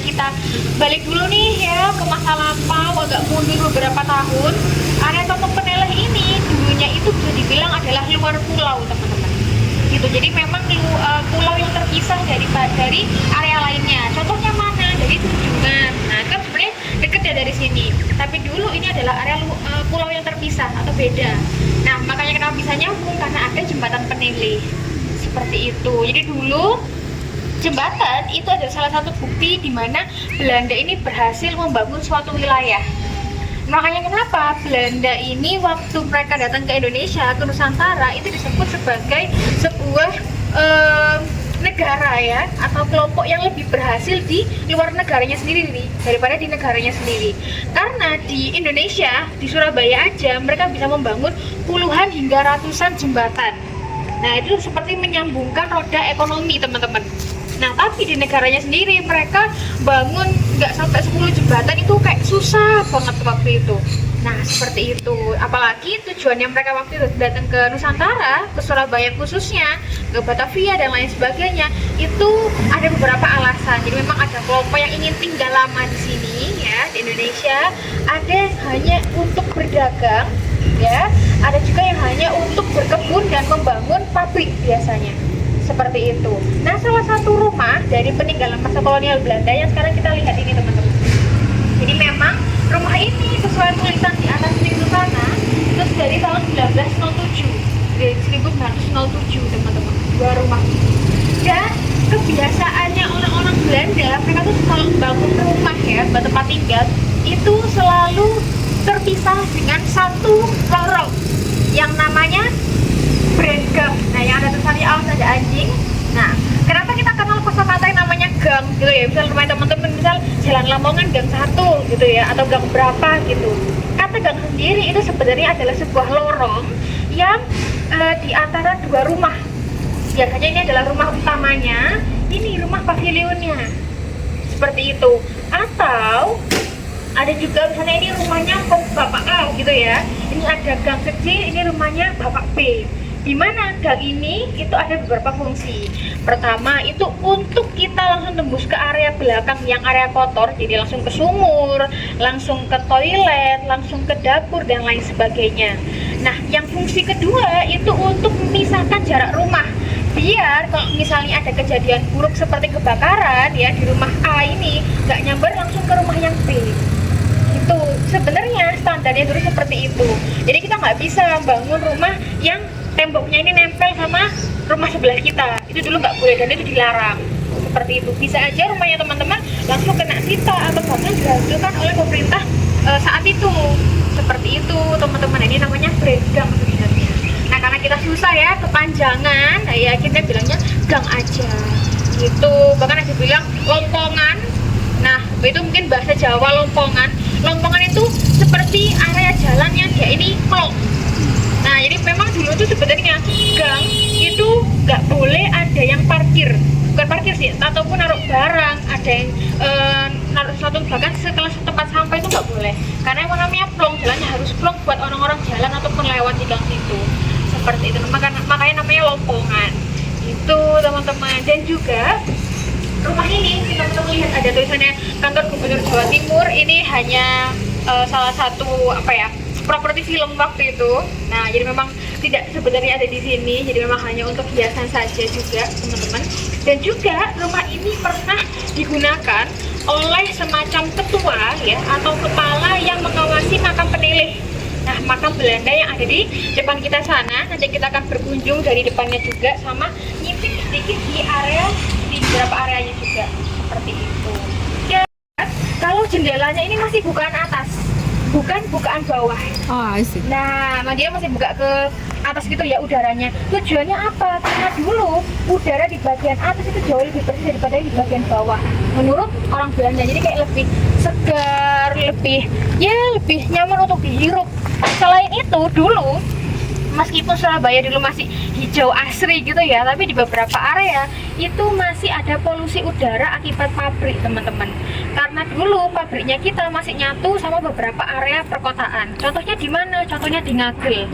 kita balik dulu nih ya ke masa lampau, agak mundur beberapa tahun. Area Tomok Peneleh ini dulunya itu bisa dibilang adalah luar pulau, teman-teman. Gitu. Jadi memang pulau yang terpisah dari area lainnya. Contohnya mana? Dari Tunjungan. Nah, kan sebenarnya deket ya dari sini. Tapi dulu ini adalah area pulau yang terpisah atau beda. Nah, makanya kenapa bisa nyambung karena ada jembatan Peneleh. Seperti itu. Jadi dulu jembatan itu adalah salah satu bukti di mana Belanda ini berhasil membangun suatu wilayah. Makanya kenapa Belanda ini waktu mereka datang ke Indonesia, ke Nusantara, itu disebut sebagai sebuah negara ya, atau kelompok yang lebih berhasil di luar negaranya sendiri nih, daripada di negaranya sendiri. Karena di Indonesia, di Surabaya aja, mereka bisa membangun puluhan hingga ratusan jembatan. Nah, itu seperti menyambungkan roda ekonomi, teman-teman. Nah, tapi di negaranya sendiri mereka bangun nggak sampai 10 jembatan itu kayak susah banget waktu itu. Nah, seperti itu. Apalagi tujuannya mereka waktu itu datang ke Nusantara, ke Surabaya khususnya, ke Batavia dan lain sebagainya, itu ada beberapa alasan. Jadi memang ada kelompok yang ingin tinggal lama di sini ya, di Indonesia. Ada hanya untuk berdagang ya, ada juga yang hanya untuk berkebun dan membangun pabrik biasanya. Seperti itu. Nah, salah satu rumah dari peninggalan masa kolonial Belanda yang sekarang kita lihat ini, teman-teman. Jadi memang rumah ini sesuai tulisan di atas pintu sana itu dari tahun 1907, dari 1907, teman-teman. Dua rumah. Dan kebiasaannya orang-orang Belanda, mereka tuh kalau bangun rumah ya, buat tempat tinggal, itu selalu terpisah dengan satu lorong yang namanya gang. Nah, yang ada tulisannya awas ada anjing. Nah, kenapa kita kenal kosakata yang namanya gang gitu ya? Misal rumah teman-teman, misal Jalan Lamongan gang 1 gitu ya, atau gang berapa gitu. Kata gang sendiri itu sebenarnya adalah sebuah lorong yang di antara dua rumah. Biasanya ini adalah rumah utamanya, ini rumah pavilionnya. Seperti itu. Atau ada juga misalnya ini rumahnya Bapak A gitu ya. Ini ada gang kecil, ini rumahnya Bapak B. Di mana gang ini itu ada beberapa fungsi. Pertama itu untuk kita langsung tembus ke area belakang yang area kotor, jadi langsung ke sumur, langsung ke toilet, langsung ke dapur dan lain sebagainya. Nah, yang fungsi kedua itu untuk memisahkan jarak rumah. Biar kalau misalnya ada kejadian buruk seperti kebakaran ya di rumah A ini nggak nyamber langsung ke rumah yang B. Itu sebenarnya standarnya dulu seperti itu. Jadi kita nggak bisa bangun rumah yang temboknya ini nempel sama rumah sebelah kita, itu dulu nggak boleh dan itu dilarang. Seperti itu. Bisa aja rumahnya teman-teman langsung kena sita atau bahkan dihancurkan oleh pemerintah saat itu. Seperti itu teman-teman. Ini namanya gang sebenarnya. Nah, karena kita susah ya kepanjangan, nah ya kita bilangnya gang aja gitu. Bahkan ada bilang lompongan. Nah, itu mungkin bahasa Jawa lompongan. Lompongan itu seperti area jalan yang dia ini klong. Nah, jadi memang dulu tuh sebenarnya gang itu nggak boleh ada yang parkir, bukan parkir sih, ataupun naruh barang, ada yang naruh sesuatu, bahkan setelah tempat sampah itu nggak boleh, karena yang namanya plong, jalannya harus plong buat orang-orang jalan ataupun lewat di gang situ. Seperti itu, makanya namanya lompongan. Itu teman-teman. Dan juga rumah ini teman-teman lihat ada tulisannya Kantor Gubernur Jawa Timur. Ini hanya salah satu properti film waktu itu. Nah, jadi memang tidak sebenarnya ada di sini, jadi memang hanya untuk hiasan saja juga, teman-teman. Dan juga rumah ini pernah digunakan oleh semacam ketua ya atau kepala yang mengawasi makam Peneleh. Nah, makam Belanda yang ada di depan kita sana, nanti kita akan berkunjung dari depannya juga, sama nyipit sedikit di beberapa areanya juga. Seperti itu. Dan kalau jendelanya ini masih bukaan atas, bukan bukaan bawah. Oh, I see. Nah, dia masih buka ke atas gitu ya udaranya. Tujuannya apa? Karena dulu udara di bagian atas itu jauh lebih bersih daripada di bagian bawah. Menurut orang Belanda, jadi kayak lebih segar, lebih nyaman untuk dihirup. Selain itu, dulu meskipun Surabaya dulu masih hijau asri gitu ya, tapi di beberapa area itu masih ada polusi udara akibat pabrik, teman-teman. Karena dulu pabriknya kita masih nyatu sama beberapa area perkotaan. Contohnya di mana? Contohnya di Ngagel.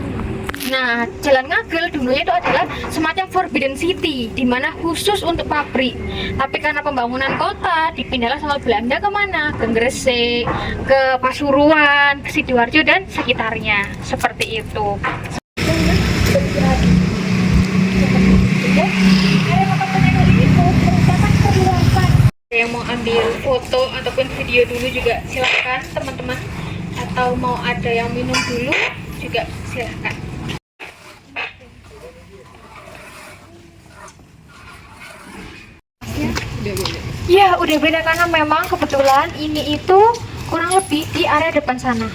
Nah, Jalan Ngagel dulunya itu adalah semacam Forbidden City, di mana khusus untuk pabrik. Tapi karena pembangunan kota, dipindahlah sama Belanda kemana? Ke Gresik, ke Pasuruan, ke Sidoarjo dan sekitarnya. Seperti itu. Yang mau ambil foto ataupun video dulu juga silahkan teman-teman, atau mau ada yang minum dulu juga silahkan. Ya udah beda karena memang kebetulan ini itu kurang lebih di area depan sana.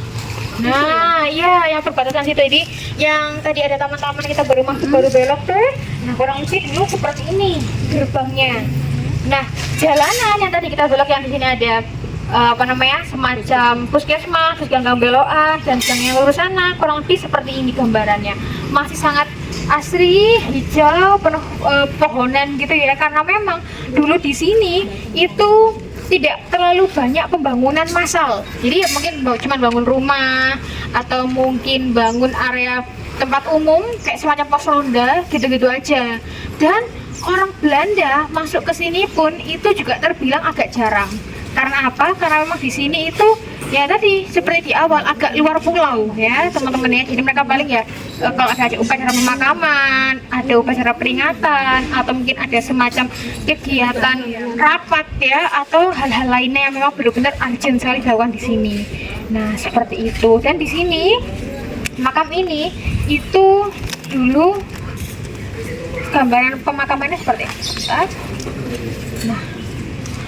Nah, ya yang perbatasan situ ini, yang tadi ada taman-taman kita baru masuk baru belok deh. Nah, kurang lebih dulu seperti ini gerbangnya. Nah, jalanan yang tadi kita belok yang di sini ada semacam puskesmas, terus gang belokan dan gang yang lurus sana, kurang lebih seperti ini gambarannya. Masih sangat asri, hijau, penuh pohonan gitu ya, karena memang dulu di sini itu tidak terlalu banyak pembangunan massal. Jadi ya mungkin cuma bangun rumah atau mungkin bangun area tempat umum kayak semacam pos ronda gitu-gitu aja. Dan orang Belanda masuk ke sini pun itu juga terbilang agak jarang. Karena apa? Karena memang di sini itu ya tadi seperti di awal agak luar pulau ya teman-teman ya. Jadi mereka paling ya kalau ada upacara pemakaman, ada upacara peringatan, atau mungkin ada semacam kegiatan rapat ya, atau hal-hal lainnya yang memang benar-benar urgent sekali dilakukan di sini. Nah seperti itu. Dan di sini makam ini itu dulu gambaran pemakamannya seperti apa? Nah,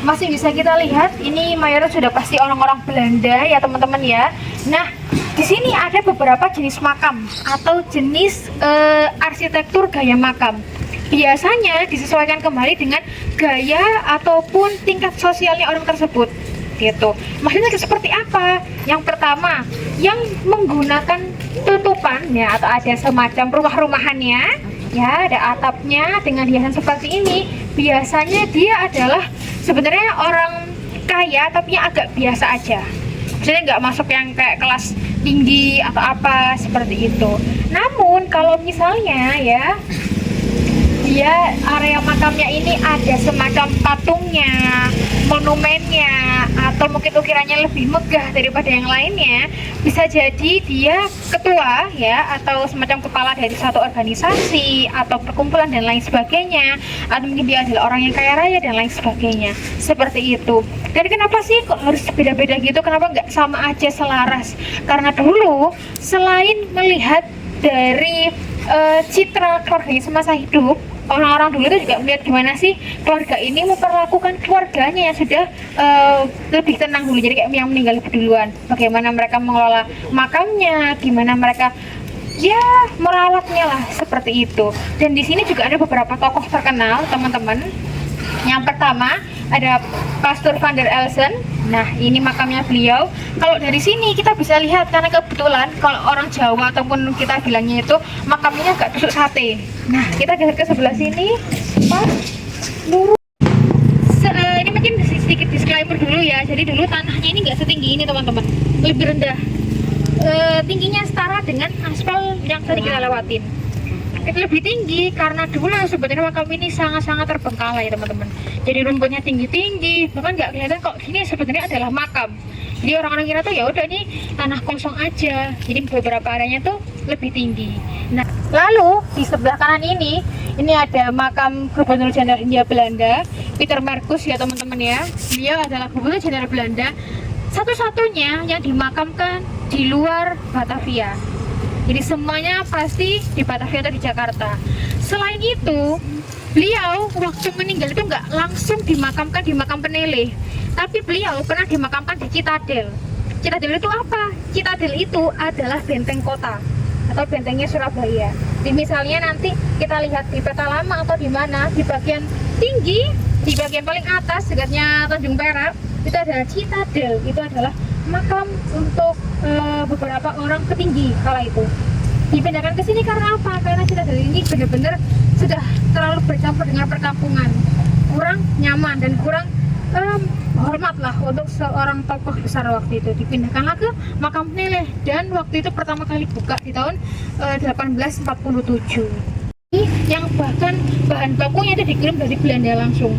masih bisa kita lihat ini mayoritas sudah pasti orang-orang Belanda ya teman-teman ya. Nah, di sini ada beberapa jenis makam atau jenis arsitektur gaya makam. Biasanya disesuaikan kembali dengan gaya ataupun tingkat sosialnya orang tersebut. Gitu. Maksudnya seperti apa? Yang pertama, yang menggunakan tutupan ya atau ada semacam rumah-rumahannya ya, ada atapnya dengan hiasan seperti ini. Biasanya dia adalah sebenarnya orang kaya tapi yang agak biasa aja. Maksudnya nggak masuk yang kayak kelas tinggi atau apa seperti itu. Namun kalau misalnya ya dia area makamnya ini ada semacam patungnya, monumennya, atau mungkin ukirannya lebih megah daripada yang lainnya, bisa jadi dia ketua ya, atau semacam kepala dari satu organisasi atau perkumpulan dan lain sebagainya, atau mungkin dia adalah orang yang kaya raya dan lain sebagainya, seperti itu. Dan kenapa sih kok harus beda-beda gitu? Kenapa nggak sama aja selaras? Karena dulu selain melihat dari citra keluarganya semasa hidup, orang-orang dulu itu juga melihat gimana sih keluarga ini memperlakukan keluarganya yang sudah lebih tenang dulu, jadi kayak yang meninggal lebih duluan, bagaimana mereka mengelola makamnya, gimana mereka ya merawatnya lah, seperti itu. Dan di sini juga ada beberapa tokoh terkenal teman-teman. Yang pertama ada Pastor van der Elsen. Nah ini makamnya beliau. Kalau dari sini kita bisa lihat, karena kebetulan kalau orang Jawa ataupun kita bilangnya itu makamnya agak tusuk sate. Nah kita geser ke sebelah sini, pas lurus. Ini mungkin sedikit disclaimer dulu ya. Jadi dulu tanahnya ini nggak setinggi ini teman-teman, lebih rendah. Tingginya setara dengan aspal yang tadi kita lewatin. Itu lebih tinggi karena dulu sebenarnya makam ini sangat-sangat terbengkalai teman-teman. Jadi rumputnya tinggi-tinggi, bahkan nggak kelihatan kok ini sebenarnya adalah makam. Jadi orang-orang kira tuh ya udah ini tanah kosong aja. Jadi beberapa areanya tuh lebih tinggi. Nah, lalu di sebelah kanan ini ada makam Gubernur Jenderal Hindia Belanda, Peter Marcus ya teman-teman ya. Dia adalah Gubernur Jenderal Belanda satu-satunya yang dimakamkan di luar Batavia. Jadi semuanya pasti di Batavia atau di Jakarta. Selain itu, beliau waktu meninggal itu nggak langsung dimakamkan di makam Peneleh, tapi beliau pernah dimakamkan di Citadel. Citadel itu apa? Citadel itu adalah benteng kota atau bentengnya Surabaya. Jadi misalnya nanti kita lihat di peta lama atau di mana, di bagian tinggi, di bagian paling atas dekatnya Tanjung Perak, itu adalah Citadel. Itu adalah makam untuk beberapa orang petinggi kala itu. Dipindahkan ke sini karena apa? Karena Citadel ini benar-benar sudah terlalu bercampur dengan perkampungan, kurang nyaman dan kurang hormat lah untuk seorang tokoh besar waktu itu. Dipindahkanlah ke makam peneleh dan waktu itu pertama kali buka di tahun 1847. Yang bahkan bahan bakunya itu dikirim dari Belanda langsung.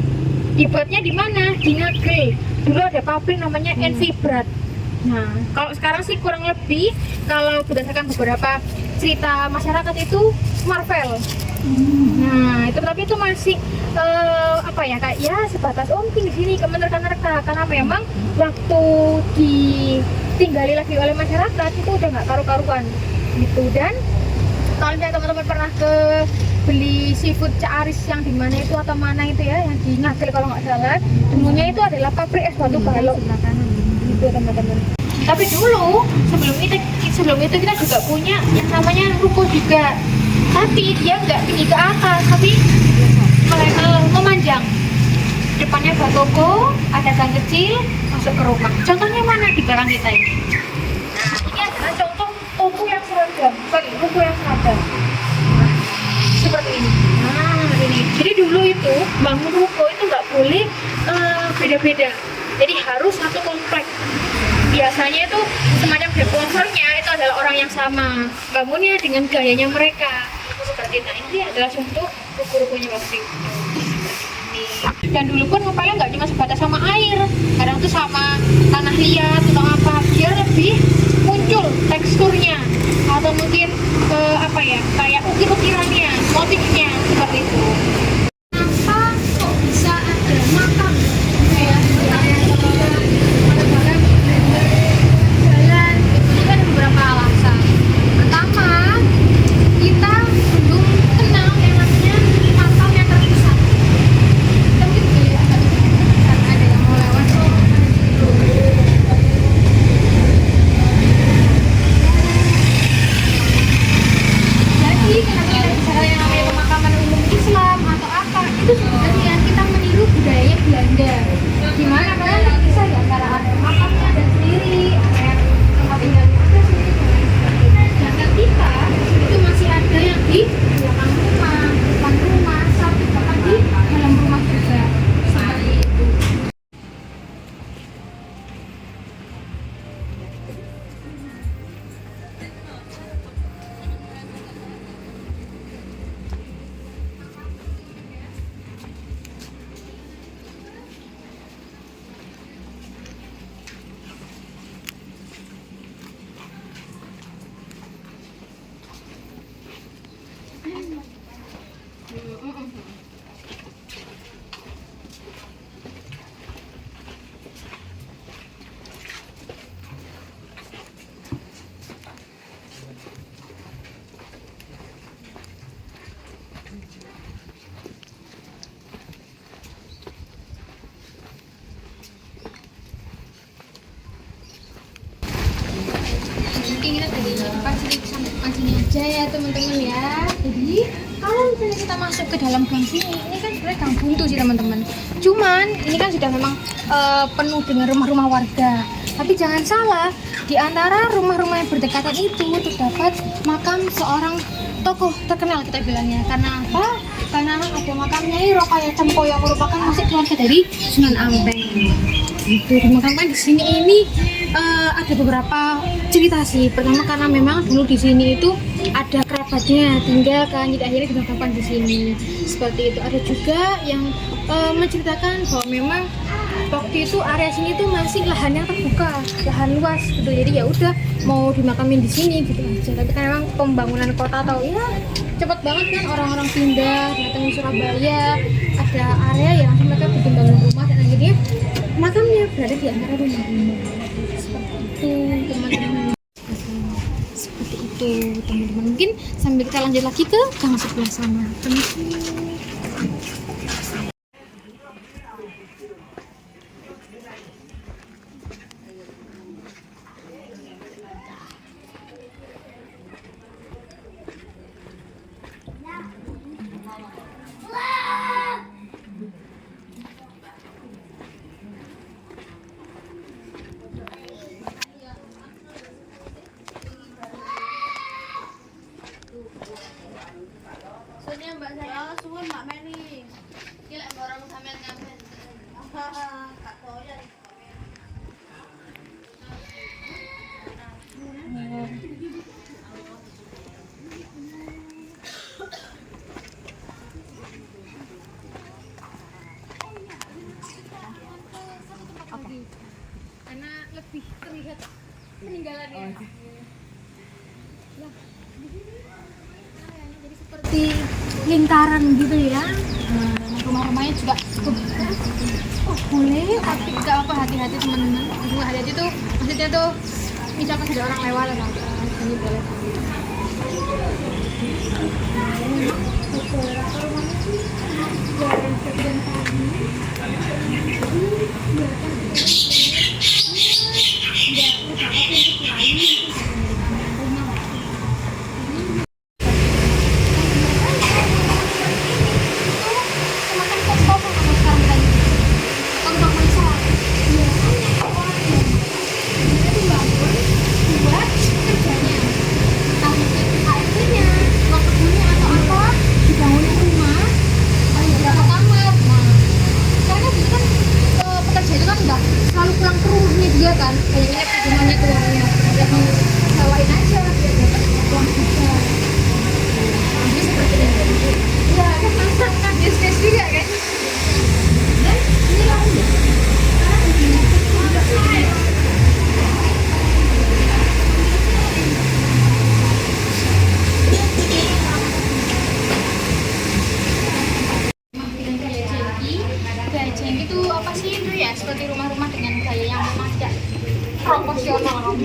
Dibuatnya di mana? Di Ngagel. Dulu ada pabrik namanya Envibrat. Nah, kalau sekarang sih kurang lebih kalau berdasarkan beberapa cerita masyarakat itu Marvel. Nah, itu tapi itu masih apa ya, kayak ya sebatas mungkin di sini kemenerka-nerka karena memang waktu ditinggali lagi oleh masyarakat itu udah nggak karu-karuan gitu. Dan kalau misalnya teman-teman pernah ke beli seafood Cak Aris yang di mana itu atau mana itu ya, yang di Ngagel kalau nggak salah, dulunya itu adalah pabrik es batu balok gitu teman-teman. Tapi dulu sebelum itu kita juga punya yang namanya ruko juga, tapi dia nggak tinggi ke atas, tapi memanjang. Depannya buat toko, ada gang kecil masuk ke rumah. Contohnya mana di belakang kita ini? Ini adalah contoh toko yang seragam, ruko yang seragam. Seperti ini. Nah, ini. Jadi dulu itu bangun ruko itu nggak boleh beda-beda. Jadi harus satu komplek. Biasanya itu semacam sponsornya itu adalah orang yang sama, bangunnya dengan gayanya mereka. Seperti itu. Ini adalah contoh ruko-rukonya waktu itu. Dan dulu pun ngepelnya nggak cuma sebatas sama air, kadang tuh sama tanah liat atau apa, biar lebih muncul teksturnya atau mungkin apa ya, kayak ukir-ukirannya, motifnya seperti itu. Kenapa kok bisa ada makam kayak jalan? Itu kan beberapa alasan. Pertama, kita belum kenal yang namanya makam yang terpusat. Itu sebenarnya kita meniru budayanya Belanda, gimana kan bisa ya antara ada makamnya ada sendiri, ada tempat tinggalnya ada sendiri, sedangkan kita itu masih ada yang di belakang rumah, depan rumah, sampai bahkan di dalam rumah juga seperti itu. Mungkin kita dari pancing aja ya teman-teman ya. Jadi kalau misalnya kita masuk ke dalam gang sini, ini kan sebenarnya gang buntu sih teman-teman. Cuman ini kan sudah memang penuh dengan rumah-rumah warga. Tapi jangan salah, di antara rumah-rumah yang berdekatan itu terdapat makam seorang tokoh terkenal kita bilangnya. Karena apa? Karena ada makam Nyai Rokaya Cempo yang merupakan musik keluarga dari Sunan Ampel. Itu dimakamkan di sini ini ada beberapa cerita sih. Pertama karena memang dulu di sini itu ada kerabatnya tinggal kan, jadi akhirnya dimakamkan di sini. Seperti itu. Ada juga yang menceritakan bahwa memang waktu itu area sini tuh masih lahan yang terbuka, lahan luas gitu. Jadi ya udah mau dimakamin di sini gitu aja. Tapi kan memang pembangunan kota atau ya cepat banget kan, orang-orang pindah datang di Surabaya, ada area yang mereka bikin bangun rumah dan akhirnya makamnya berada di antara rumah-rumah. Seperti itu teman-teman. Seperti itu teman-teman. Mungkin sambil kita lanjut lagi ke gang sebelah sana. Mbak saya suwun Mbak lingkaran gitu ya. Nah, rumah-rumahnya juga cukup boleh, tapi nggak apa, hati-hati teman-teman. Hati-hati tuh maksudnya tuh misalkan ada orang lewat atau apa, ini boleh. Selalu pulang ke rumahnya dia kan, kayaknya perjalanannya ke rumahnya, jadi bawain aja biar dapat uang juga. Jadi seperti itu. Ya kan masak kan bisnis juga kan. Dan ini lagi. Jengki itu apa sih itu ya, seperti rumah-rumah dengan gaya yang memang tidak proporsional.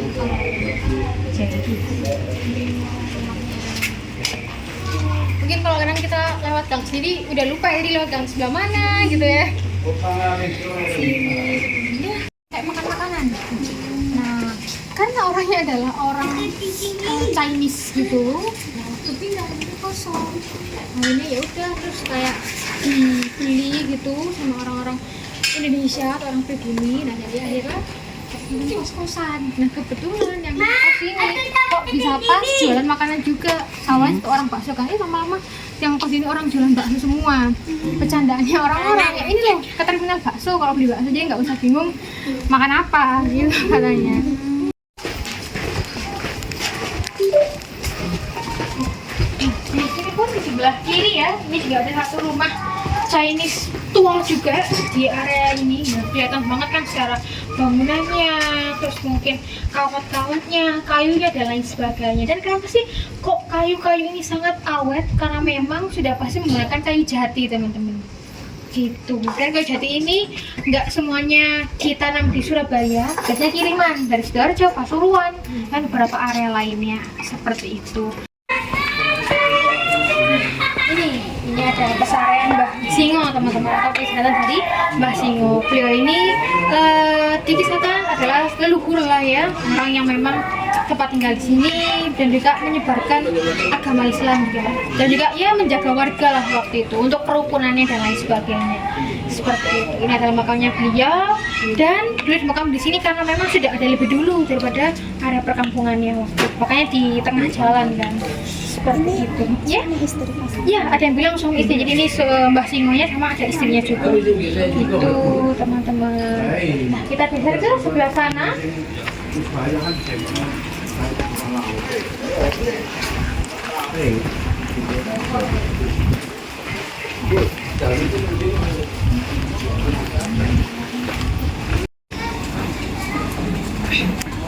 Mungkin kalau kadang kita lewat gang sendiri udah lupa ya di lewat gang sebelah mana gitu ya. Kayak makan makanan. Nah, karena orangnya adalah orang Chinese gitu. Nah, waktu pindah itu kosong. Nah ini ya udah terus kayak dibeli gitu sama orang-orang Indonesia atau orang pribumi. Nah jadi akhirnya ini kos-kosan. Nah kebetulan yang kos ini kok bisa pas jualan makanan juga. Awalnya itu orang bakso kan, lama-lama yang kos ini orang jualan bakso semua. Bercandaannya orang-orang ya ini loh ke terminal bakso, kalau beli bakso jadi nggak usah bingung makan apa gitu katanya. Di sebelah kiri ya, ini juga ada satu rumah Chinese tua juga di area ini. Nah, kelihatan banget kan secara bangunannya, terus mungkin kawat-kawatnya, kayunya dan lain sebagainya. Dan kenapa sih kok kayu-kayu ini sangat awet? Karena memang sudah pasti menggunakan kayu jati teman-teman. Gitu. Dan kayu jati ini nggak semuanya ditanam di Surabaya, biasanya kiriman dari Sidoarjo, Pasuruan, dan beberapa area lainnya seperti itu. Ini ada pesarian Mbah Singo teman-teman, atau kisahkan dari Mbah Singo. Beliau ini dikisahkan adalah leluhur lah ya, orang yang memang tempat tinggal di sini dan juga menyebarkan agama Islam juga, dan juga ya menjaga warga lah waktu itu untuk kerukunannya dan lain sebagainya seperti itu. Ini adalah makamnya beliau, dan beliau dimakam di sini karena memang sudah ada lebih dulu daripada area perkampungannya waktu itu. Makanya di tengah jalan kan seperti itu ya. Ya ada yang bilang suami istri, jadi ini Mbah Singonya sama ada istrinya juga itu teman-teman. Nah kita geser ke sebelah sana.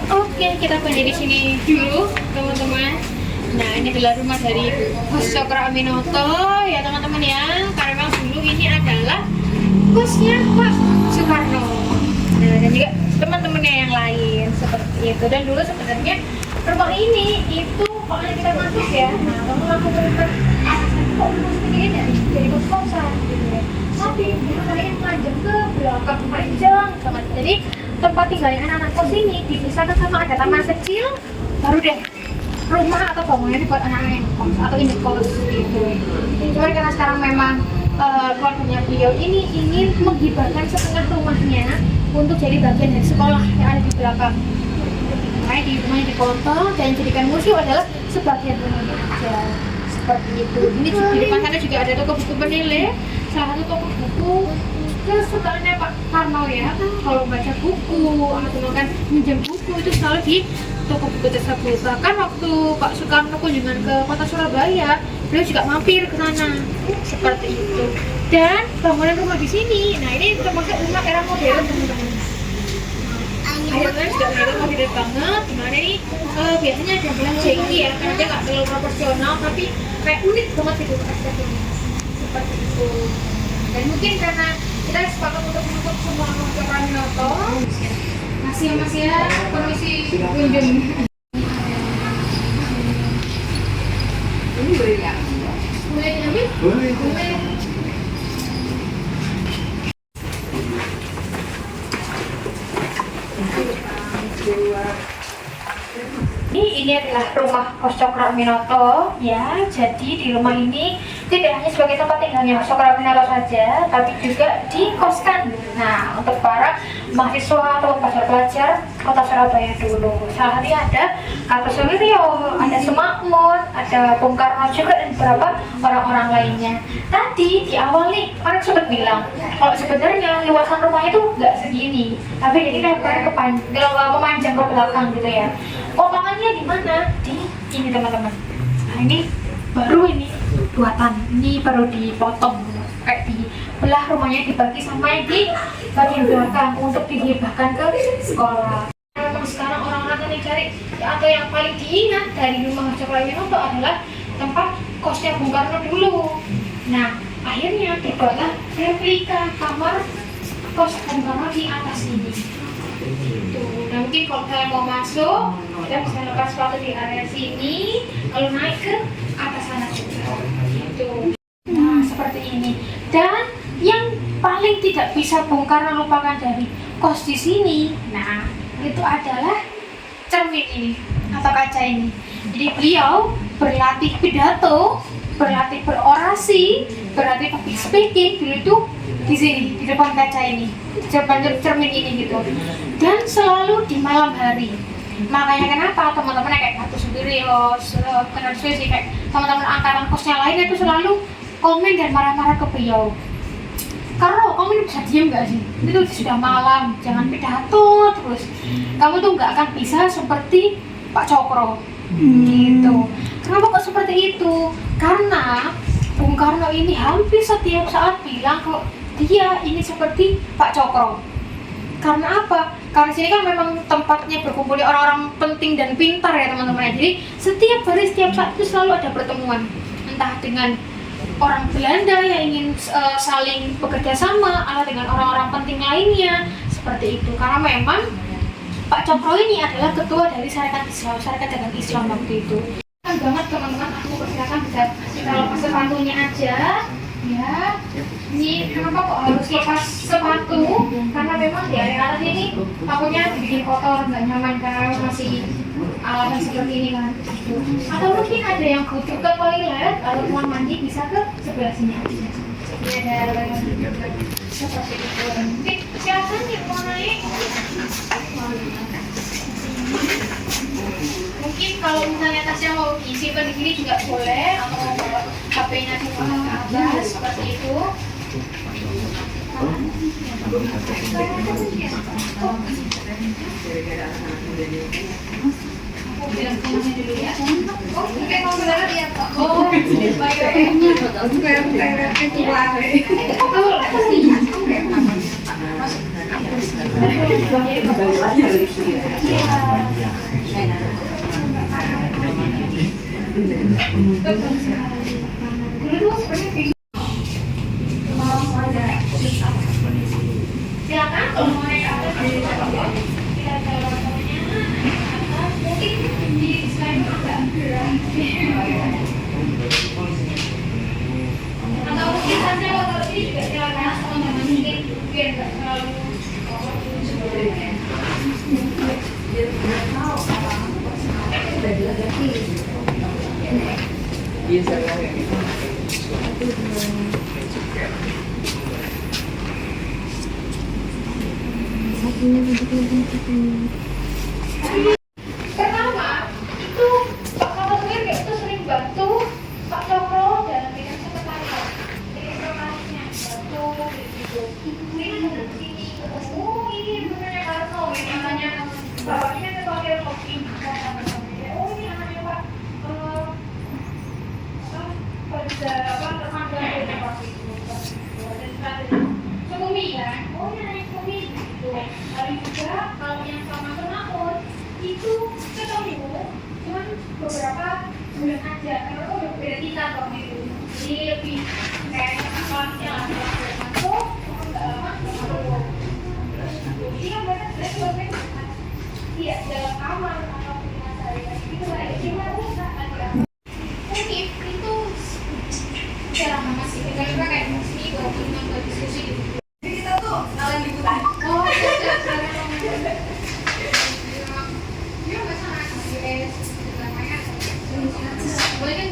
Oke, kita punya di sini dulu teman-teman. Nah ini adalah rumah dari Bos Cokro Aminoto ya teman-teman ya, karena memang dulu ini adalah bosnya Pak Soekarno. Nah dan juga teman-temannya yang lain seperti itu. Dan dulu sebenarnya rumah ini itu kalau kita masuk ya, nah kamu langsung melihat kok rumah segini jadi kos-kosan gitu ya. Tapi dulu kalian panjang ke belakang panjang banget. Jadi tempat tinggalnya anak-anak kos ini dipisahkan sama ada taman kecil, baru deh rumah atau bangunan buat anak-anak kos atau induk kos gitu. Cuman karena sekarang memang keluarganya beliau ini ingin menghibahkan setengah rumahnya untuk jadi bagian dari sekolah yang ada di belakang. Makanya di rumahnya dipotong dan jadikan museum adalah sebagian rumahnya aja seperti itu. Ini di depan sana juga ada toko buku penilai, salah satu toko buku kesukaannya Pak Karno ya. Kalau baca buku atau bahkan minjem buku itu selalu di toko buku tersebut. Bahkan waktu Pak Soekarno kunjungan ke kota Surabaya, beliau juga mampir ke sana seperti itu. Dan bangunan rumah di sini, nah ini termasuk rumah era modern teman-teman. akhirnya juga ternyata modern banget. Gimana nih? Biasanya ada belanja ini ya, karena dia nggak terlalu proporsional, tapi kayak unik banget gitu arsitekturnya. Seperti itu. Dan mungkin karena kita sepakat untuk menutup semua Cokro Aminoto. Masih ya Mas ya, permisi kunjung. Ini boleh ya? Boleh diambil? Boleh. Boleh. Ini adalah rumah kos Cokro Aminoto ya. Jadi di rumah ini tidak hanya sebagai tempat tinggalnya Cokro Aminoto saja, tapi juga dikoskan. Nah, untuk para mahasiswa atau pelajar kota Surabaya dulu. Salah satunya ada Kartosuwiryo, ada Sumakmun, ada Bung Karno juga, dan beberapa orang-orang lainnya. Tadi di awal nih orang sempat bilang kalau sebenarnya luasan rumah itu nggak segini, tapi jadi lebar memanjang ke belakang gitu ya. Potongannya di mana? Di ini teman-teman. Nah ini baru ini buatan, ini baru dipotong kayak dibelah rumahnya dibagi sama yang di bagian belakang untuk dihibahkan ke sekolah. Memang sekarang orang-orang yang cari atau yang paling diingat dari rumah Cokro Aminoto adalah tempat kosnya Bung Karno dulu. Nah akhirnya dibuatlah replika kamar kos Bung Karno di atas ini. Tuh, nah mungkin kalau kalian mau masuk, kita bisa lepas sepatu di area sini, lalu naik ke atas sana juga. Gitu. Nah, seperti ini. Dan yang paling tidak bisa Bung Karno lupakan dari kos di sini, nah itu adalah cermin ini atau kaca ini. Jadi beliau berlatih pidato, berlatih berorasi, berlatih public speaking dulu itu di sini, di depan kaca ini, cermin ini gitu. Dan selalu di malam hari. Makanya kenapa teman-teman kayak Kartosuwiryo, kayak teman-teman angkatan kosnya lainnya itu selalu komen dan marah-marah ke beliau. Karena kamu ini bisa diem gak sih? Itu sudah malam, jangan pidato terus. Kamu tuh nggak akan bisa seperti Pak Cokro. Gitu. Kenapa kok seperti itu? Karena Bung Karno ini hampir setiap saat bilang kalau dia ini seperti Pak Cokro. Karena apa? Karena sini kan memang tempatnya berkumpulnya orang-orang penting dan pintar ya teman-teman. Jadi setiap hari, setiap saat itu selalu ada pertemuan, entah dengan orang Belanda yang ingin saling bekerja sama, atau dengan orang-orang penting lainnya seperti itu. Karena memang Pak Cokro ini adalah ketua dari Sarekat Islam, Sarekat Dagang Islam waktu itu. Kan banget teman-teman, aku persilakan bisa kita lepas sepatunya aja. Ya, ini kenapa kok harus lepas sepatu? Karena memang di area atas ini takutnya bikin kotor, nggak nyaman karena masih alatnya seperti ini kan. Atau mungkin ada yang butuh ke toilet atau ruang mandi bisa ke sebelah sini aja. Ini ada seperti itu. Mungkin silakan yang mau naik. Mungkin kalau misalnya tasnya mau disimpan di sini juga boleh, atau mau bawa HP-nya di ke atas seperti itu. Aku bilang kemana dulu ya? Oh, oke, mau bilang ya Pak. Oh, bayarnya silakan kalau mau naik atas dari bawah kita jalan atas, mungkin di slide agak atau mungkin saja kalau ini juga silakan teman-teman, mungkin biar nggak terlalu pertama itu Pak Kartosuwiryo itu sering bantu Pak Cokro dalam bidang sekretariat. Jadi sekretarisnya bantu gitu. Ini ada di sini. Oh ini benernya Karno, ini anaknya bapaknya itu pakai kopi. Oh ini anaknya Pak pada rekan dari Pak itu. Dan Sukumi ya. Oh ini anaknya Sukumi gitu. Lalu juga kalau yang sama beberapa bulan aja karena itu udah beda kita kalau gitu, jadi lebih kayak kelasnya lah masuk nggak lama masuk jadi kan mereka sebenarnya juga pengen iya dalam kamar atau rumah saya gitu lah ya gimana mungkin itu cara masih kita juga kayak musik atau nonton diskusi gitu kita tuh kalian liputan oh dia nggak sama boleh kan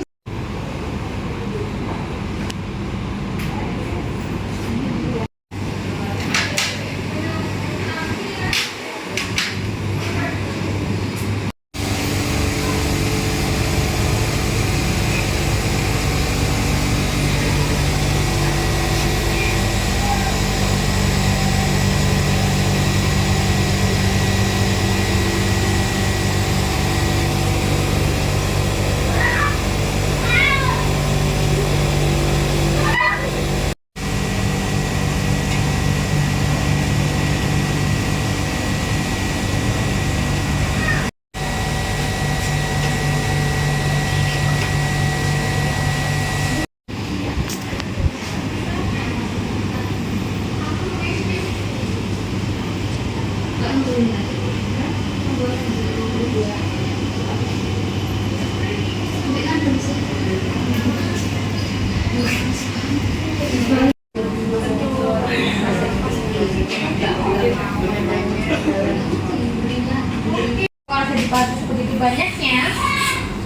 kalau dibantu sebegitu banyaknya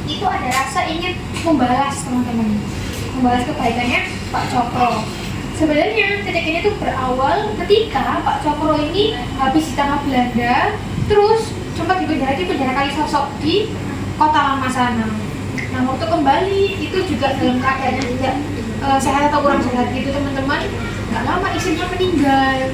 itu ada rasa ingin membalas teman-teman, membalas kebaikannya Pak Cokro. Sebenarnya titik ini tuh berawal ketika Pak Cokro ini habis ditangkap Belanda, terus sempat dipenjara di penjara Kalisosok di kota lama sana. Nah waktu kembali itu juga dalam keadaannya tidak sehat atau kurang sehat gitu teman-teman. Gak lama istrinya meninggal.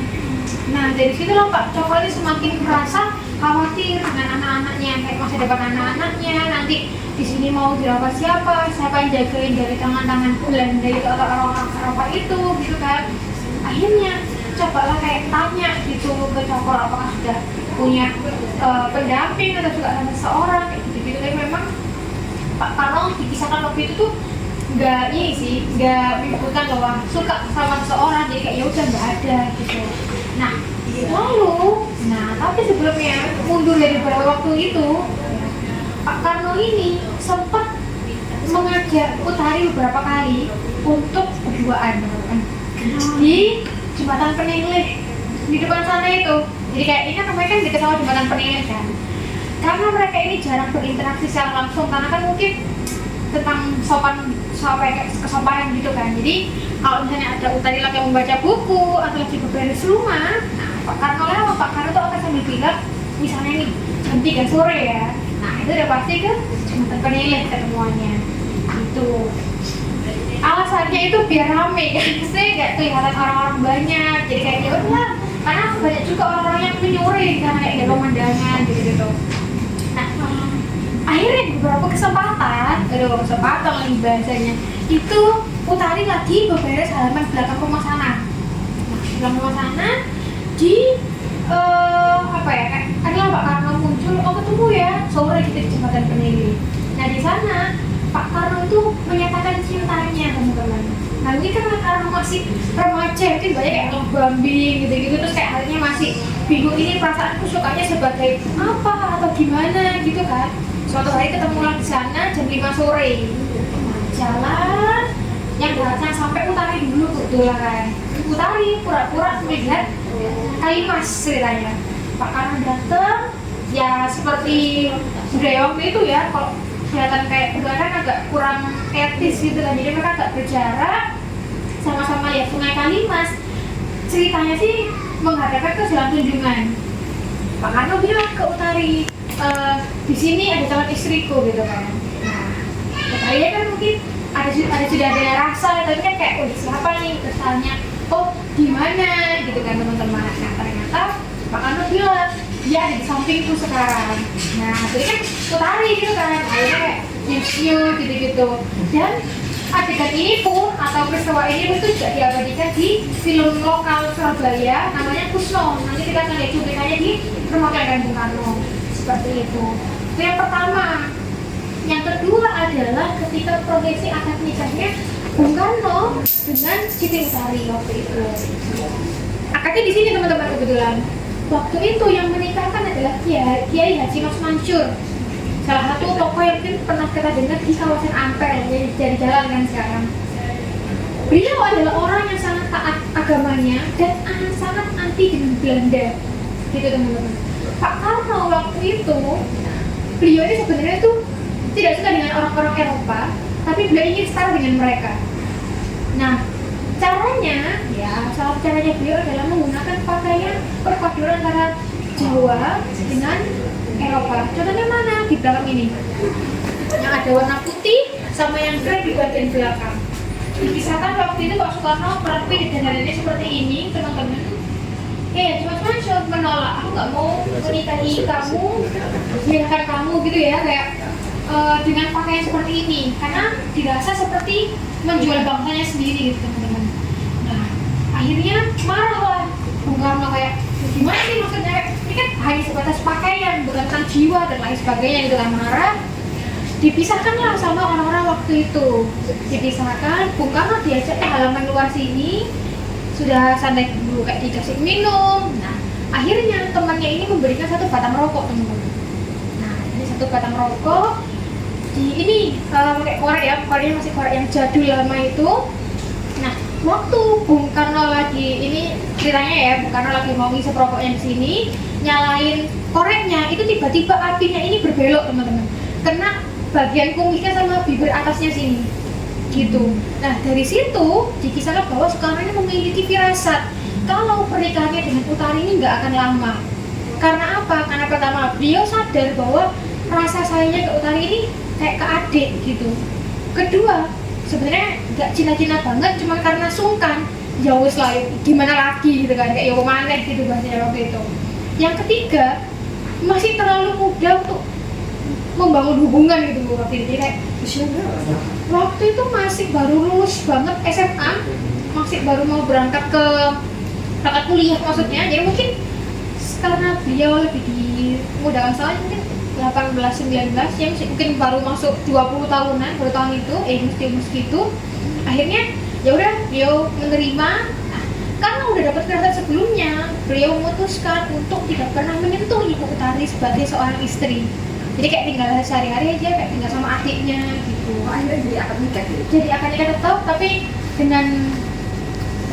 Nah dari situlah Pak Cokro ini semakin merasa khawatir dengan anak-anaknya, kayak masa depan anak-anaknya nanti di sini mau dirawat siapa yang jagain dari tangan-tangan Belanda itu atau orang-orang itu gitu kan. Akhirnya cobalah kayak tanya gitu ke Cokro apakah sudah punya pendamping atau juga ada seseorang kayak gitu-gitu. Tapi memang Pak Karno dikisahkan waktu itu tuh nggak ini sih, nggak menyebutkan bahwa suka sama seseorang, jadi kayak ya udah nggak ada gitu. Nah tapi sebelumnya mundur dari beberapa waktu itu Pak Karno ini sempat mengajak Utari beberapa kali untuk berduaan di jembatan Peneleh di depan sana itu. Jadi kayak ini kan mereka kan dekat sama jembatan Peneleh kan, karena mereka ini jarang berinteraksi secara langsung karena kan mungkin tentang kesopanan gitu kan. Jadi kalau misalnya ada Utari lagi membaca buku atau lagi beberes rumah, nah Pak Karno lewat, Pak Karno tuh akan sambil bilang misalnya nih jam 3 sore ya, nah itu udah pasti kan jembatan Peneleh ketemuannya itu. Alasannya itu biar rame kan, sih nggak kelihatan orang-orang banyak, jadi kayak ya udah karena banyak juga orang-orang yang menyore karena kayak ada pemandangan gitu. Nah akhirnya beberapa kesempatan lagi bahasanya itu Utari lagi beberes halaman belakang rumah sana. Nah belakang rumah sana di kayak adalah Pak Karno muncul, ketemu ya sore kita di jembatan Peneleh. Nah di sana Pak Karno itu menyatakan cintanya teman-teman. Nah ini kan Pak Karno masih remaja, itu banyak kayak ngebambing gitu-gitu, terus kayak akhirnya masih bingung ini perasaanku sukanya sebagai apa atau gimana gitu kan. Suatu hari ketemu lagi di sana jam 5 sore. Jalan yang datang sampai Utari dulu kebetulan. Utari pura-pura melihat Kalimas ceritanya. Pak Karno datang ya seperti budaya waktu itu ya, kalau kelihatan kayak berdua kan agak kurang etis gitu kan, jadi mereka agak berjarak sama-sama lihat sungai Kalimas. Ceritanya sih menghadapkan ke Jalan Tunjungan. Pak Karno bilang ke Utari, di sini ada calon istriku gitu kan. Nah, Utari kan mungkin sudah ada rasa, tapi kan kayak siapa nih, terus tanya, oh di mana gitu kan teman-teman. Nah ternyata Pak Karno bilang dia ada di sampingku sekarang. Nah jadi kan Utari gitu kan, akhirnya kayak nyium gitu-gitu. Dan adegan ini pun atau peristiwa ini itu juga diabadikan di film lokal Surabaya namanya Kusno. Nanti kita akan lihat cuplikannya di Rumah Kenangan Bung Karno seperti itu. Yang pertama. Yang adalah ketika prosesi akad nikahnya Bung Karno dengan Siti Utari waktu itu. Akadnya di sini teman-teman kebetulan. Waktu itu yang menikahkan adalah Kiai Haji Mas Mansur, salah satu tokoh yang mungkin pernah kita dengar di kawasan Ampel, jadi jalan kan sekarang. Beliau adalah orang yang sangat taat agamanya dan sangat anti dengan Belanda, gitu teman-teman. Pak Karno waktu itu, beliau ini sebenarnya tuh tidak suka dengan orang-orang Eropa, tapi beliau ingin setara dengan mereka. Nah, caranya, ya salah satu caranya beliau adalah menggunakan pakaian perpaduan antara Jawa dengan Eropa. Contohnya mana? Di belakang ini, yang ada warna putih sama yang krem di bagian belakang. Dikisahkan waktu itu Pak Soekarno merapi dandanannya seperti ini, teman-teman. Ya, cuma menolak. Aku nggak mau menikahi kamu, menikahkan kamu gitu ya, kayak dengan pakaian seperti ini, karena dirasa seperti menjual bangsanya sendiri gitu, teman-teman. Nah, akhirnya marahlah Bung Karno, kayak gimana sih maksudnya? Ini kan hanya sebatas pakaian, bukan tentang jiwa dan lain sebagainya gitu kan, marah. Dipisahkanlah sama orang-orang waktu itu. Dipisahkan, Bung Karno diajak ke halaman luar sini, sudah santai dulu kayak dikasih minum. Nah, akhirnya temannya ini memberikan satu batang rokok, teman-teman. Nah, ini satu batang rokok. Di ini pakai korek ya, koreknya masih korek yang jadul lama itu. Nah, waktu Bung Karno lagi ini ceritanya ya, Bung Karno lagi mau ngisi rokoknya di sini, nyalain koreknya, itu tiba-tiba apinya ini berbelok, teman-teman. Kena bagian kumisnya sama bibir atasnya sini gitu. Nah, dari situ dikisahkan bahwa Soekarno ini memiliki firasat kalau pernikahannya dengan Utari ini nggak akan lama. Karena apa? Karena pertama, beliau sadar bahwa rasa sayangnya ke Utari ini kayak ke adik gitu. Kedua, sebenarnya nggak cinta-cinta banget, cuma karena sungkan. Ya wes lah, gimana lagi gitu kan, kayak yo maneh gitu bahasanya waktu itu. Yang ketiga, masih terlalu muda untuk membangun hubungan gitu waktu itu. Kayak waktu itu masih baru lulus banget SMA, masih baru mau berangkat kuliah maksudnya. Jadi mungkin karena beliau lebih dimudahkan, soalnya mungkin 18-19 ya, mungkin baru masuk 20 tahunan, baru tahun itu mesti itu. Akhirnya ya udah beliau menerima. Nah, karena udah dapat firasat sebelumnya, beliau memutuskan untuk tidak pernah menyentuh Ibu Utari sebagai seorang istri. Jadi kayak tinggal sehari-hari aja, kayak tinggal sama adiknya gitu. Akhirnya jadi akad nikah gitu. Jadi akad nikah tetap, tapi dengan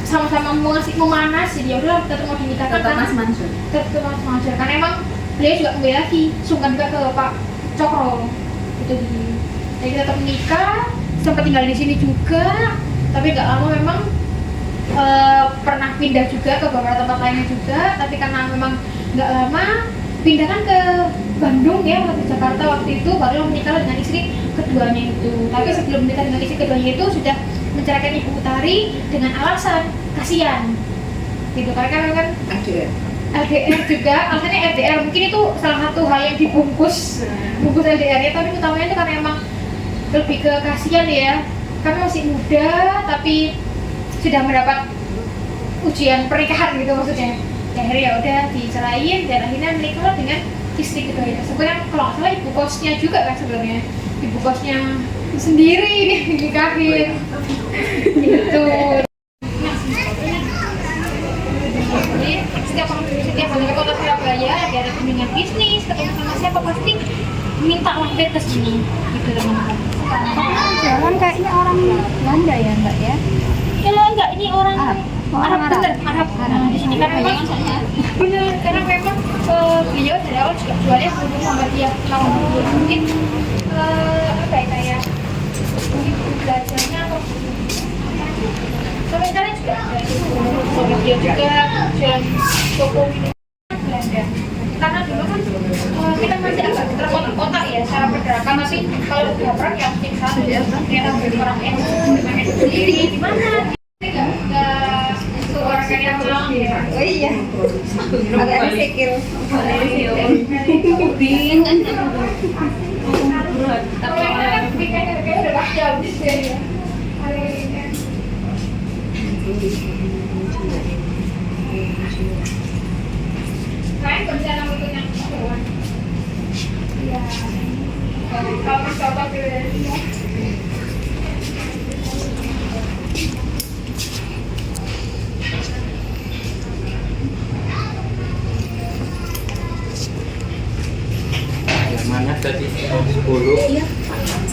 sama-sama memanas. Jadi ya udah tetap mau dinikahkan. Tetap Mas Mansur. Tetap Mas Mansur. Karena emang beliau juga kembali lagi sungkan juga ke Pak Cokro. Itu jadi tetap menikah, sempat tinggal di sini juga, tapi nggak lama memang pernah pindah juga ke beberapa tempat lainnya juga. Tapi karena memang nggak lama pindahkan ke Bandung ya, ke Jakarta waktu itu, baru menikah dengan istri keduanya itu. Tapi sebelum menikah dengan istri keduanya itu sudah menceraikan Ibu Utari dengan alasan kasihan gitu, karena kan LDR juga, alasannya LDR mungkin itu salah satu hal yang dibungkus LDR-nya, tapi utamanya itu karena emang lebih ke kasihan ya, karena masih muda tapi sudah mendapat ujian pernikahan gitu maksudnya. Akhirnya ya udah diceraiin dan akhirnya menikah dengan istri keduanya. Sebenarnya kalau nggak salah ibu kosnya juga kan sebenarnya, ibu kosnya sendiri ini nikahin gitu. Jadi setiap kali ke kota Surabaya ada kunjungan bisnis, ketemu sama siapa pasti minta mampir ke sini gitu teman-teman. Jalan kayaknya orang Belanda ya Mbak ya? Ya lo enggak, ini orang Arab Arab. bener, Arab. Nah, di sini kan memang bener, karena memang beliau dari awal juga jualnya belum sama dia tahun dulu mungkin apa ya kayak mungkin belajarnya atau sampai sekarang juga ada sama dia juga jualan toko ini Belanda. Karena dulu kan kita masih agak terkotak-kotak ya secara pergerakan, tapi kalau udah perang ya mungkin sana ya ternyata orang yang sendiri di mana nggak seorang yang pulang. Oh iya. Ada sikil. Bingung. Tapi kan kayak udah jauh di sini ya. Kalian kerja nama itu yang keperluan. Iya. Kalau mencoba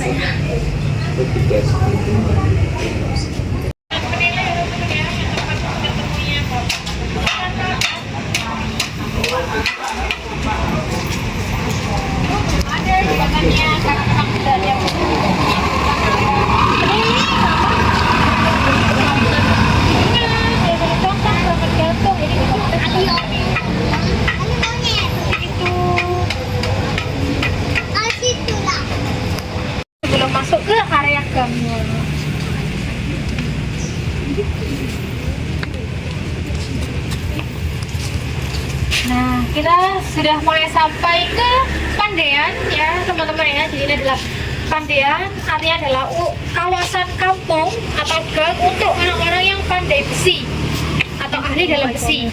saya. Ada makannya karena memang sudah ada yang belum masuk ke area gambar. Nah, kita sudah mulai sampai ke Pandean ya teman-teman ya. Jadi ini adalah Pandean, artinya adalah kawasan kampung atau gang untuk orang-orang yang pandai besi atau ahli dalam besi.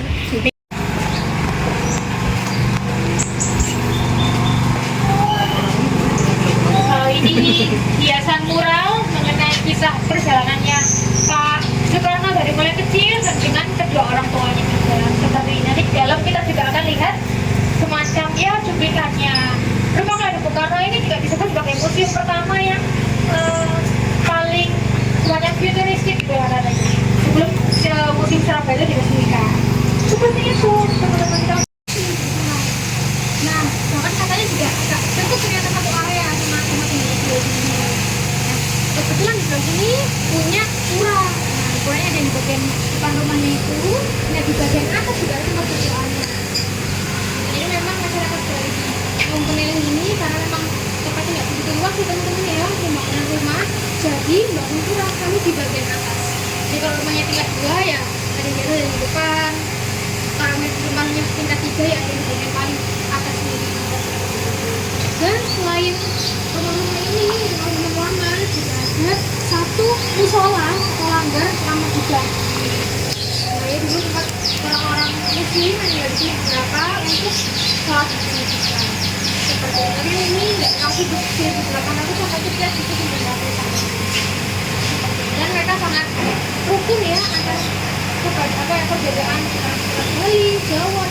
Ini hiasan mural mengenai kisah perjalanannya Pak Soekarno dari mulai kecil dan dengan kedua orang tuanya juga. Seperti ini nanti di dalam kita juga akan lihat semacam ya cuplikannya. Rumah Kelahiran Bung Karno ini juga disebut sebagai museum pertama yang paling banyak futuristik di katanya sebelum museum Surabaya itu diresmikan. Seperti itu teman-teman kita. Nah, bahkan katanya juga agak bentuk ternyata satu area sama tinggal di sini. Nah, kebetulan di sebelah sini punya pura. Nah, puranya ada di bagian depan rumahnya itu. Nah, di bagian atas juga ada tempat berdoanya. Ini memang masyarakat dari mempunyai ini karena memang tempatnya nggak begitu luas ya teman-teman ya, pembangunan rumah. Jadi bangun pura kami di bagian atas. Jadi kalau rumahnya tingkat 2 ya ada yang di depan. Kalau rumahnya tingkat 3 ya ada di bagian paling atas ini. Dan selain rumah-rumah ini, rumah-rumah lama juga ada satu musola atau langgar lama juga. Nah, ya dulu tempat orang-orang muslim yang tinggal di sini berapa untuk sholat di sini juga. Seperti itu. Tapi ini nggak tahu hidup 1800 sampai 1900. Dan mereka sangat rukun ya antara perbedaan Bali, Jawa.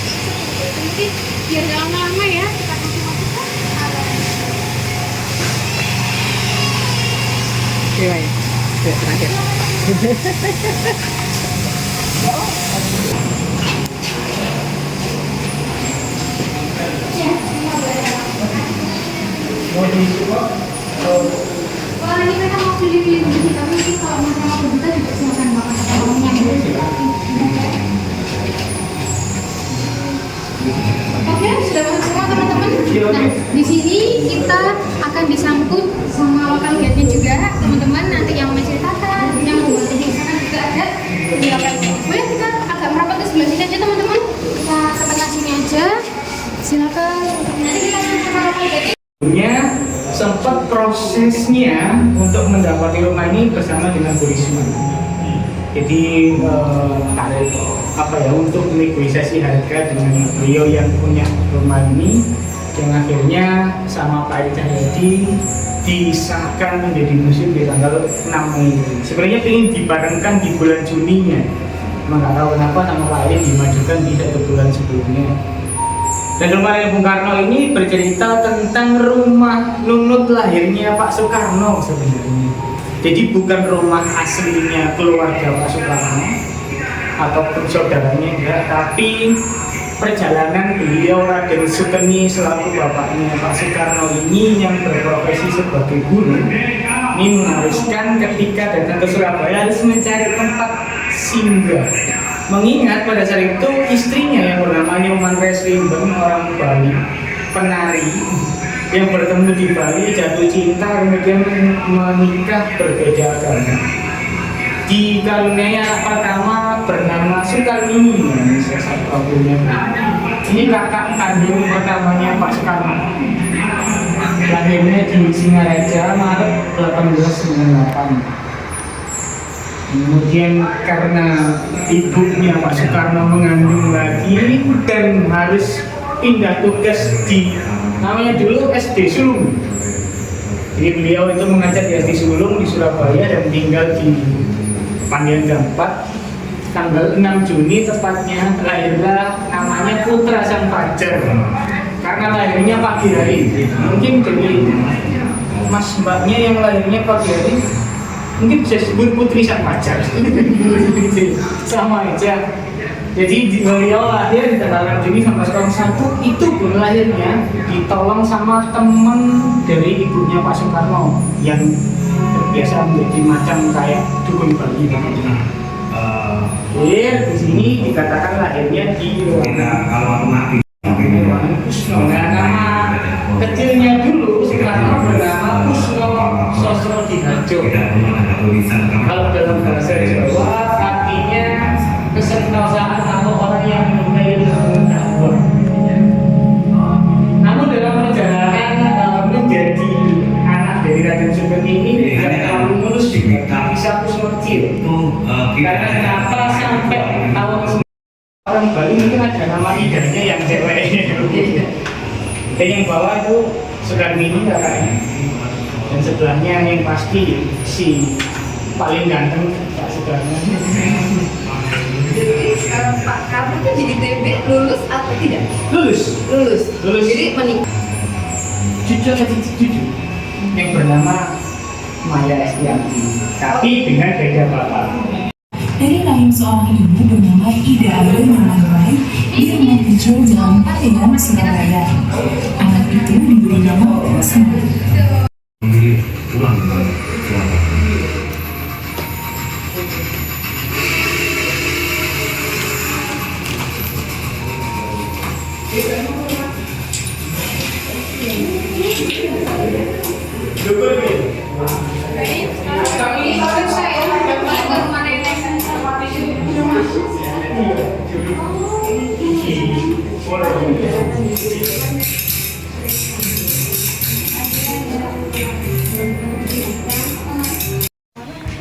Seperti itu mungkin biar gak lama-lama ya kita masuk ke area. Gimana? Terakhir. Wah, ini mereka mau pilih-pilih begitu, tapi sih kalau masalah begitu juga silakan banget orangnya. Oke, sudah masuk semua teman-teman. Nah, di sini kita akan disambut sama lokal guide-nya juga, teman-teman. Nanti yang menceritakan, yang membuat di sana juga ada. Silakan. Boleh kita agak merapat ke sebelah sini aja teman-teman. Kita ke tengah sini aja. Silakan. Nanti kita sama lokal guide. Sempat prosesnya untuk mendapati rumah ini bersama dengan Bu Risma. Jadi apa ya, untuk negosiasi harga dengan beliau yang punya rumah ini, yang akhirnya sama Pak Cahyadi disahkan menjadi museum di tanggal 6 Mei. Sebenarnya ingin dibarengkan di bulan Juninya, nggak tahu kenapa nama Pak Edi dimajukan di 1 bulan sebelumnya. Dan rumah Bung Karno ini bercerita tentang rumah nunut lahirnya Pak Soekarno sebenarnya. Jadi bukan rumah aslinya keluarga Pak Soekarno ataupun saudaranya enggak, tapi perjalanan beliau Raden Sukeni selaku bapaknya Pak Soekarno ini yang berprofesi sebagai guru ini mengharuskan ketika datang ke Surabaya harus mencari tempat singgah. Mengingat pada saat itu istrinya yang bernama Nyoman Reslimbeng, orang Bali, penari yang bertemu di Bali, jatuh cinta, kemudian menikah berbeda agama. Dikaruniai anak pertama bernama Sukarmini, salah satunya. Ini kakak kandung pertamanya Pak Soekarno. Lahirnya di Singaraja Maret 1898. Kemudian karena ibunya Pak Soekarno mengandung lagi dan harus pindah tugas di namanya dulu SD Sulung. Jadi beliau itu mengajar di SD Sulung di Surabaya dan tinggal di Pandian Gampat. Tanggal 6 Juni tepatnya lahirlah namanya Putra Sang Fajar. Karena lahirnya pagi hari, mungkin jadi mas mbaknya yang lahirnya pagi hari mungkin bisa disebut putri sang pacar. Sama aja. Jadi beliau lahir di tanggal 6 Juni 1901 itu pun lahirnya ditolong sama teman dari ibunya Pak Soekarno yang terbiasa menjadi macam kayak dukun bayi. Lahir di sini dikatakan lahirnya di ruangan Kusno. Nah, nama kecilnya dulu Soekarno bernama Kusno Sosrodiharjo. Kalau dalam bahasa Jawa artinya kesentosan atau orang yang menyukai ilmu. Namun dalam perjalanan menjadi anak dari Raden Sugeng ini tidak terlalu mulus juga, bisa Kusno kecil. Karena kenapa sampai tahun orang Bali mungkin ada nama idanya yang cewek. Dan yang bawah itu Sudarmini kakaknya. Dan sebelahnya yang pasti si paling ganteng Pak Sudarmo. Jadi Pak kamu tuh jadi TB lulus atau tidak? Lulus. Jadi menikah. Jujur yang bernama Maya Estianti, tapi dengan beda bapak. Dari rahim seorang ibu bernama Ida Alun Manangrai yang muncul dalam Patean Surabaya. Anak itu diberi nama Kusma.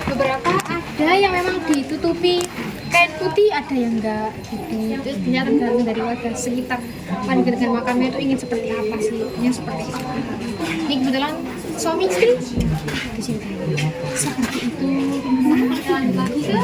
Beberapa ada yang memang ditutupi kain putih, ada yang enggak gitu. Itu sebenarnya tergantung dari warga sekitar pandangan dengan makamnya itu ingin seperti apa sih, ingin seperti apa. Ini kebetulan suami istri di sini seperti itu. Kita lanjut lagi ke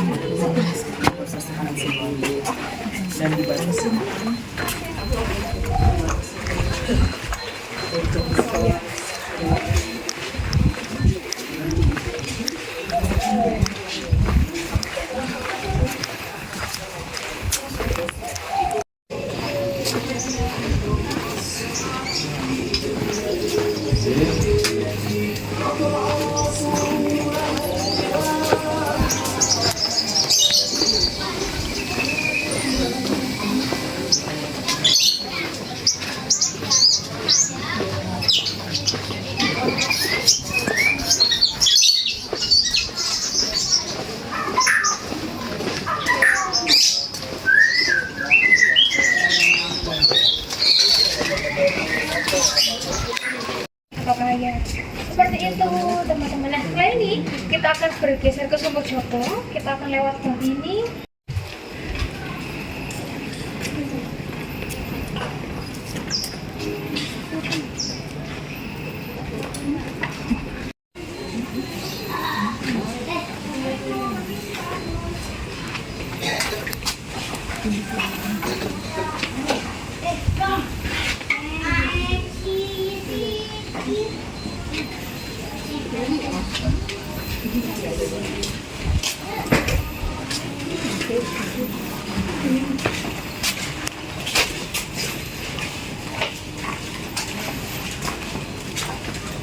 Papaya. Seperti itu teman-teman. Nah setelah ini kita akan bergeser ke Sumur Joko. Kita akan lewat gang ini.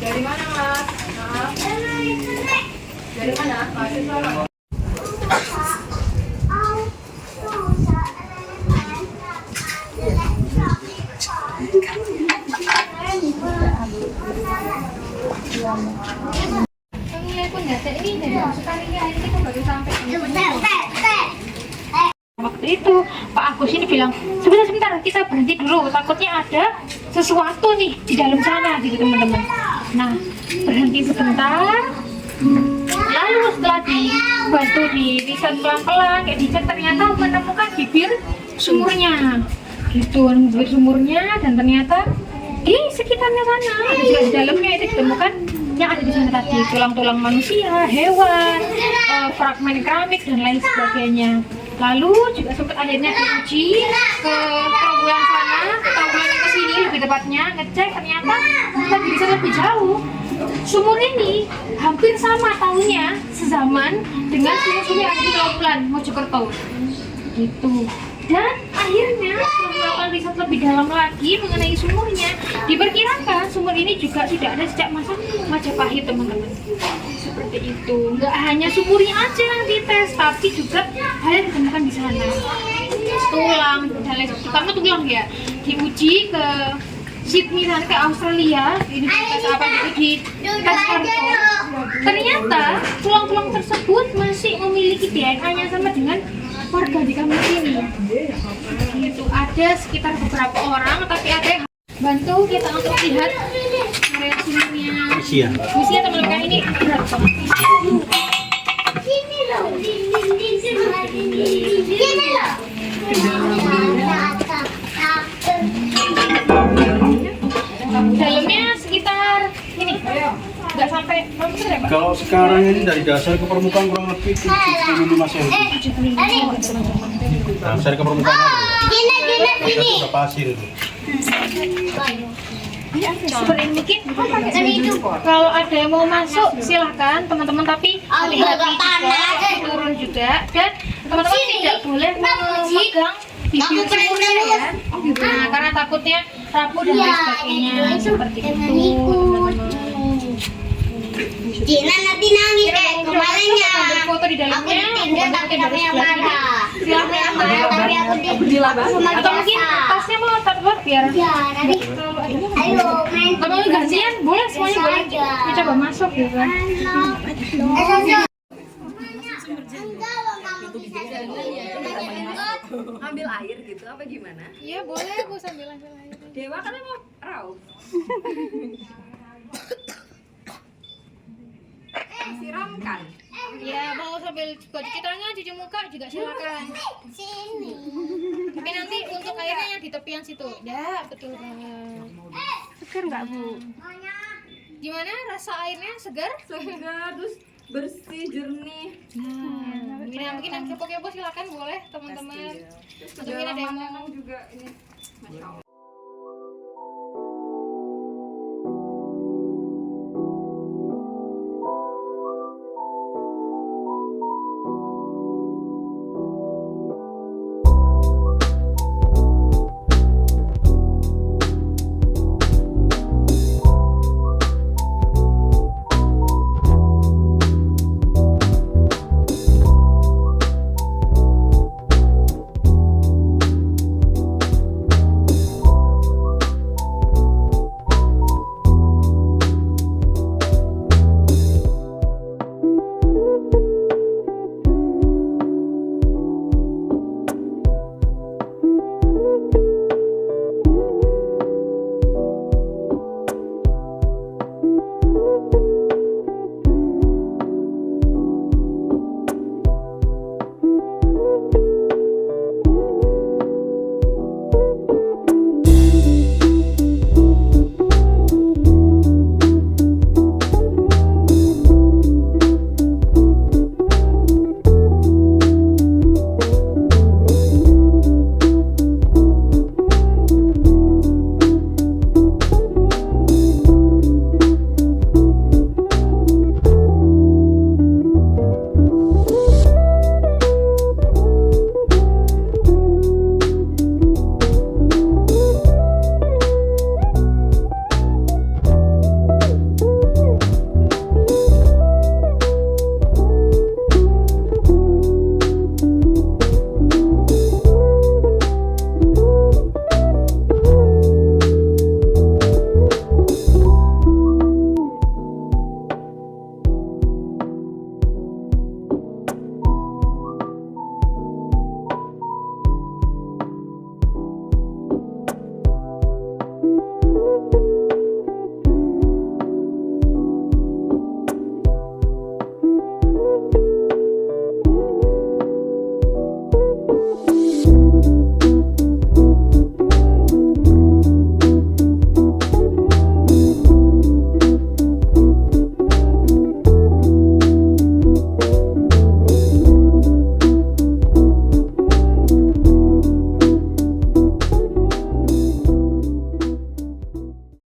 Dari mana Mas? Dari mana? Mahasiswa. nilai pun nggak ada ini dari sekali hari ini kan baru sampai Waktu itu Pak Agus ini bilang sebentar kita berhenti dulu, takutnya ada sesuatu nih di dalam sana gitu teman-teman. Nah berhenti sebentar, lalu setelah dibantu diriset pelan-pelan kayak dicek ternyata menemukan bibir sumurnya gitu, bibir sumurnya, dan ternyata di sekitarnya sana juga di dalamnya itu ditemukan yang ada di sana tadi, tulang-tulang manusia, hewan, fragmen keramik dan lain sebagainya. Lalu juga sempat akhirnya diuji ke trawulan sana, trawulan ke sini lebih tepatnya, ngecek ternyata bisa lebih jauh. sumur ini hampir sama tahunnya sezaman dengan sumur-sumur yang ada di Kaupulan Mojokerto. Gitu. Dan akhirnya setelah melakukan riset lebih dalam lagi mengenai sumurnya, diperkirakan sumur ini juga sudah ada sejak masa Majapahit, teman-teman. Seperti itu. Nggak hanya sumurnya aja yang dites, tapi juga hal yang ditemukan di sana. Tulang dan lain sebagainya. Terutama tulang ya, diuji ke Sydney dan ke Australia, ini tes apa gitu di tes Harvard. Ternyata tulang-tulang tersebut masih memiliki DNA-nya sama dengan warga di kampung ini. Itu ada sekitar beberapa orang, tapi ada yang bantu kita untuk lihat area sumurnya. Misinya teman-teman ini berat banget. Dalamnya sekitar ini, nggak sampai meter ya Pak? Kalau sekarang ini dari dasar ke permukaan kurang lebih 75 cm. Dasar ke permukaan ada. Itu udah pasir itu. Seperti ini mungkin kalau ada yang mau masuk silahkan teman-teman, tapi hati-hati juga turun juga, dan teman-teman tidak boleh memegang bibir sumurnya ya. Nah, karena takutnya rapuh dan lain sebagainya seperti itu teman-teman. Cina nanti nangis kayak kemarinnya. Ambil foto di dalamnya, Tapi aku yang marah. silahkan. Tapi aku sama Atau mungkin tasnya mau taruh biar Ya, nanti. Ayo main. kalau mau gantian boleh, semuanya boleh. Kita coba masuk gitu kan. Ambil air gitu apa gimana? Iya boleh Bu, sambil ambil air. Dewa kan mau raup. Siramkan. Iya, mau sambil buat cuci tangan, cuci muka juga silakan. Sini. Tapi nanti untuk airnya yang di tepian situ. Ya, betul banget. Segar nggak Bu? Gimana rasa airnya, segar? Segar terus bersih jernih. Nah, mungkin yang kepo-kepo silakan boleh teman-teman. Atau mungkin ada yang mau juga ini. Masya Allah.